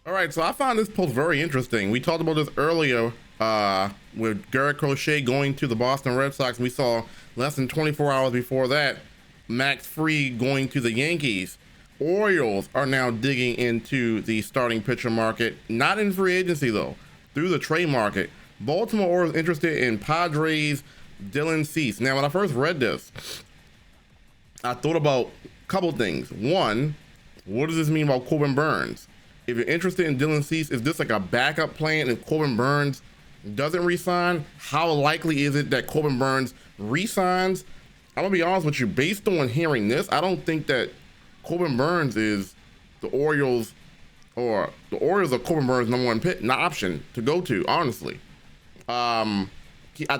All right, so I found this post very interesting. We talked about this earlier with 𝐏𝐻𝐸 going to the Boston Red Sox. We saw less than 24 hours before that, Max Fried going to the Yankees. Orioles are now digging into the starting pitcher market, not in free agency though, through the trade market. Baltimore Orioles interested in Padres Dylan Cease. Now, when I first read this, I thought about a couple things. One, what does this mean about Corbin Burnes? If you're interested in Dylan Cease, is this like a backup plan if Corbin Burnes doesn't resign? How likely is it that Corbin Burnes resigns? I'm gonna be honest with you, based on hearing this, I don't think that Corbin Burnes is the Orioles or Corbin Burnes' number one pick, not option to go to, honestly. I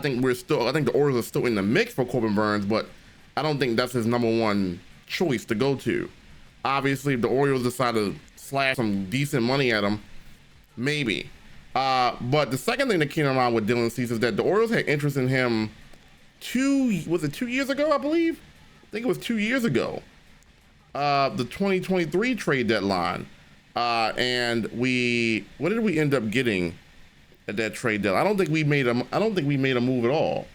think the Orioles are still in the mix for Corbin Burnes, but I don't think that's his number one choice to go to. Obviously, if the Orioles decide to slash some decent money at him, maybe. But the second thing that came to mind with Dylan Cease is that the Orioles had interest in him 2 years ago, I believe? I think it was 2 years ago. The 2023 trade deadline. And what did we end up getting at that trade deadline? I don't think we made a move at all.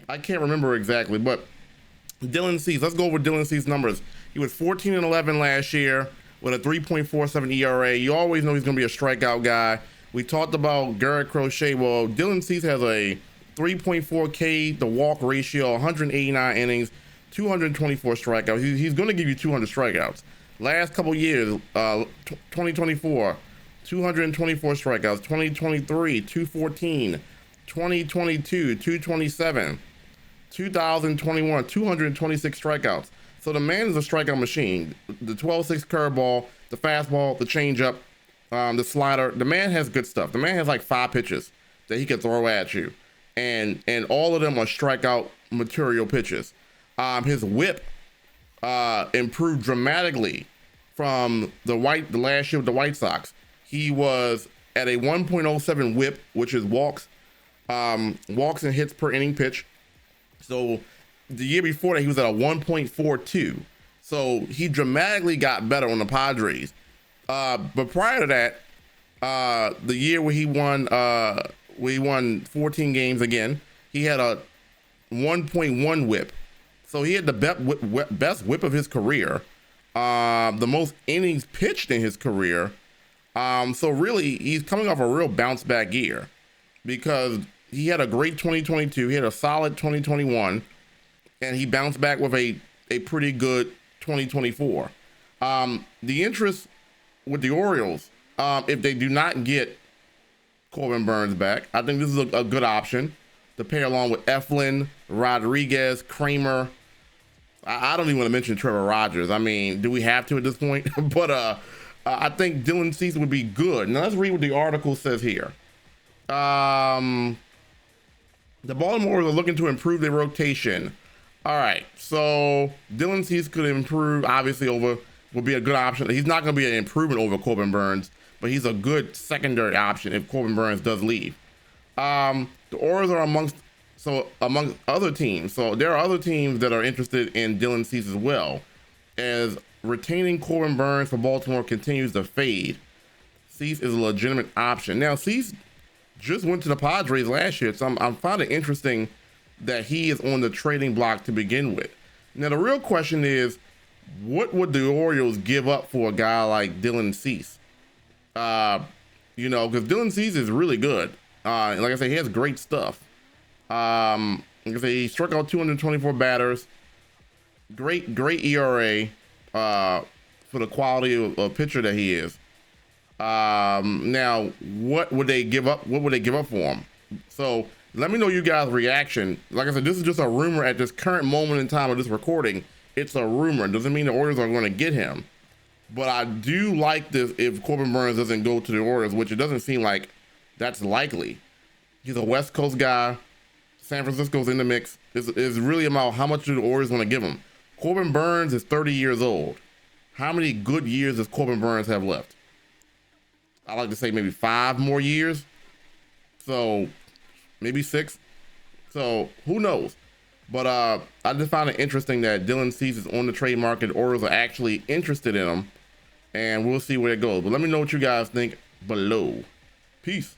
I can't remember exactly, but Dylan Cease, let's go over Dylan Cease's numbers. He was 14-11 last year with a 3.47 ERA. You always know he's going to be a strikeout guy. We talked about 𝐏𝐻𝐸. Well, Dylan Cease has a 3.4 K to walk ratio, 189 innings, 224 strikeouts. He's going to give you 200 strikeouts. Last couple years, 2024, 224 strikeouts. 2023, 214. 2022, 227. 2021, 226 strikeouts. So the man is a strikeout machine. The 12-6 curveball, the fastball, the changeup, the slider. The man has good stuff. The man has like 5 pitches that he can throw at you, and all of them are strikeout material pitches. His whip improved dramatically from the last year with the White Sox. He was at a 1.07 whip, which is walks and hits per inning pitch. So the year before that, he was at a 1.42. So he dramatically got better on the Padres. But prior to that, the year where he won 14 games again, he had a 1.1 whip. So he had the best whip of his career, the most innings pitched in his career. So really, he's coming off a real bounce back year because he had a great 2022. He had a solid 2021, and he bounced back with a pretty good 2024. The interest with the Orioles, if they do not get Corbin Burnes back, I think this is a good option to pair along with Eflin, Rodriguez, Kramer. I don't even want to mention Trevor Rogers. I mean, do we have to at this point? But I think Dylan Cease would be good. Now let's read what the article says here. The Baltimore Orioles are looking to improve their rotation. All right, so Dylan Cease could improve, obviously, would be a good option. He's not going to be an improvement over Corbin Burnes, but he's a good secondary option if Corbin Burnes does leave. The Orioles are amongst other teams. So there are other teams that are interested in Dylan Cease as well, as retaining Corbin Burnes for Baltimore continues to fade. Cease is a legitimate option. Now, Cease just went to the Padres last year, so I'm finding it interesting that he is on the trading block to begin with. Now, the real question is, what would the Orioles give up for a guy like Dylan Cease? Because Dylan Cease is really good. Like I said, he has great stuff. Like I say, he struck out 224 batters. Great ERA for the quality of pitcher that he is. Now, what would they give up? What would they give up for him? So let me know you guys' reaction. Like I said, this is just a rumor at this current moment in time of this recording. It's a rumor. It doesn't mean the Orioles are going to get him. But I do like this if Corbin Burnes doesn't go to the Orioles, which it doesn't seem like that's likely. He's a West Coast guy. San Francisco's in the mix. It's really about how much do the Orioles want to give him. Corbin Burnes is 30 years old. How many good years does Corbin Burnes have left? I like to say maybe 5 more years. So maybe 6. So who knows? But I just find it interesting that Dylan Cease is on the trade market. Orioles are actually interested in him. and we'll see where it goes. But let me know what you guys think below. Peace.